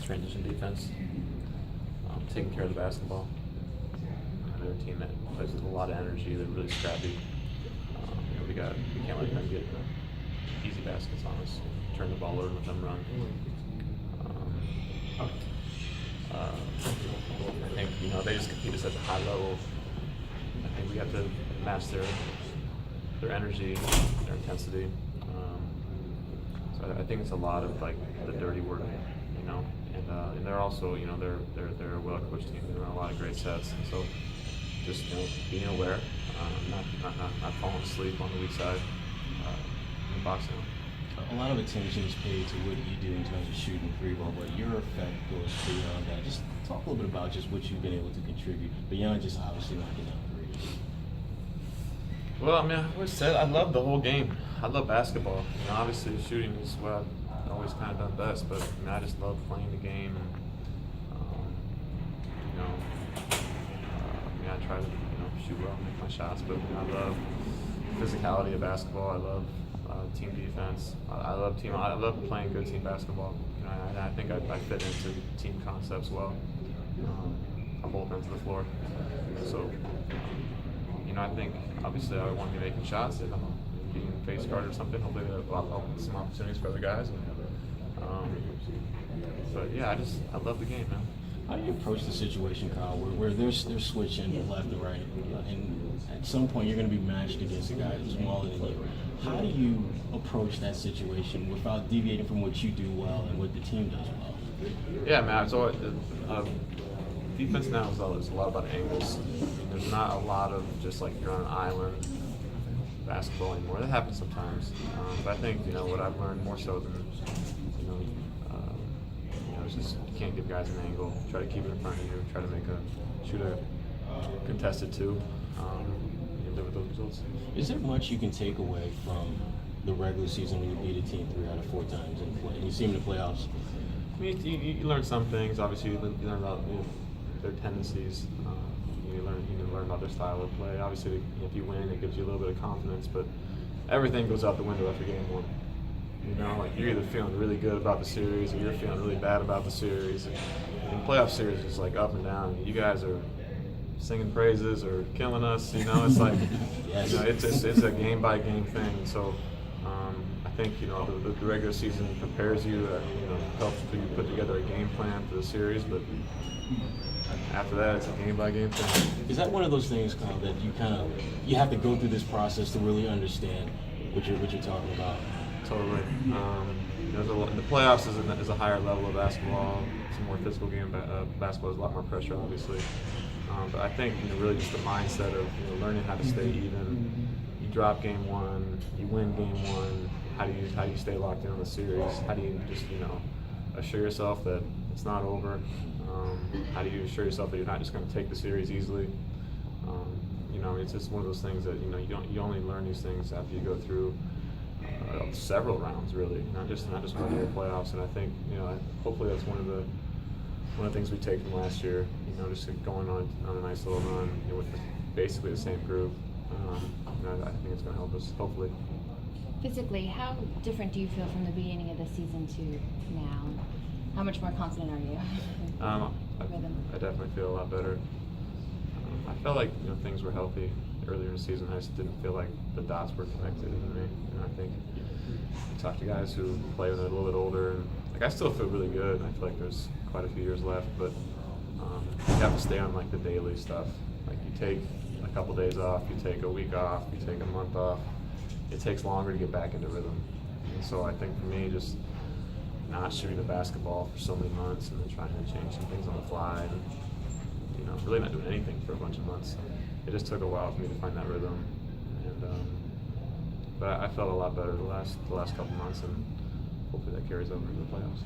transition defense, taking care of the basketball. They're a team that plays with a lot of energy. They're really scrappy. We can't let them get easy baskets on us. Turn the ball over and let them run. I think they just compete us at a high level. I think we have to match their energy, their intensity. So I think it's a lot of like the dirty work, and they're also they're a well coached team. They run a lot of great sets, and so just being aware, not falling asleep on the weak side in boxing. A lot of attention is paid to what you do in terms of shooting free ball, but your effect goes beyond that. Just talk a little bit about just what you've been able to contribute beyond just obviously knocking down threes. Well, I always said I love the whole game. I love basketball. Obviously shooting is what I've always kind of done best, but I just love playing the game. And, I try to shoot well, make my shots, but I love physicality of basketball. I love team defense. I love playing good team basketball. I think I fit into team concepts well on both ends of the floor. So, I think obviously I want to be making shots. If I'm being face guard or something, hopefully I'll open some opportunities for other guys. But yeah, I love the game, man. How do you approach the situation, Kyle, where they're switching left and right, and at some point you're going to be matched against a guy who's smaller than you? How do you approach that situation without deviating from what you do well and what the team does well? Yeah, man. So defense now is a lot about angles. There's not a lot of just like you're on an island basketball anymore. That happens sometimes, but I think what I've learned more so than it's just you can't give guys an angle. Try to keep it in front of you. Try to shoot a contested two. And live with those results. Is there much you can take away from the regular season when you beat a team 3 out of 4 times in play, and you see them in the playoffs? You learn some things. Obviously, you learn about their tendencies. You learn about their style of play. Obviously, if you win, it gives you a little bit of confidence. But everything goes out the window after game 1. Like you're either feeling really good about the series or you're feeling really bad about the series. And playoff series is like up and down. You guys are singing praises or killing us. It's like it's a game by game thing. So I think the regular season prepares you, helps you put together a game plan for the series. But after that, it's a game by game thing. Is that one of those things, Kyle, that you have to go through this process to really understand what you're talking about? Totally. The playoffs is a higher level of basketball. It's a more physical game. Basketball has a lot more pressure, obviously. But I think really just the mindset of learning how to stay even. You drop game 1, you win game 1. How do you stay locked in on the series? How do you just assure yourself that it's not over? How do you assure yourself that you're not just going to take the series easily? It's just one of those things that you only learn these things after you go through several rounds, really, not just one year playoffs. And I think hopefully that's one of the things we take from last year. Just going on a nice little run with basically the same group. I think it's going to help us, hopefully. Physically, how different do you feel from the beginning of the season to now? How much more confident are you? I definitely feel a lot better. I felt like things were healthy earlier in the season. I just didn't feel like the dots were connected in me. And I think you talk to guys who play when they're a little bit older, and I still feel really good. I feel like there's quite a few years left, but you have to stay on the daily stuff. Like you take a couple days off, you take a week off, you take a month off. It takes longer to get back into rhythm. And so I think for me, just not shooting the basketball for so many months and then trying to change some things on the fly, and really not doing anything for a bunch of months. It just took a while for me to find that rhythm, and but I felt a lot better the last couple months, and hopefully that carries over into the playoffs.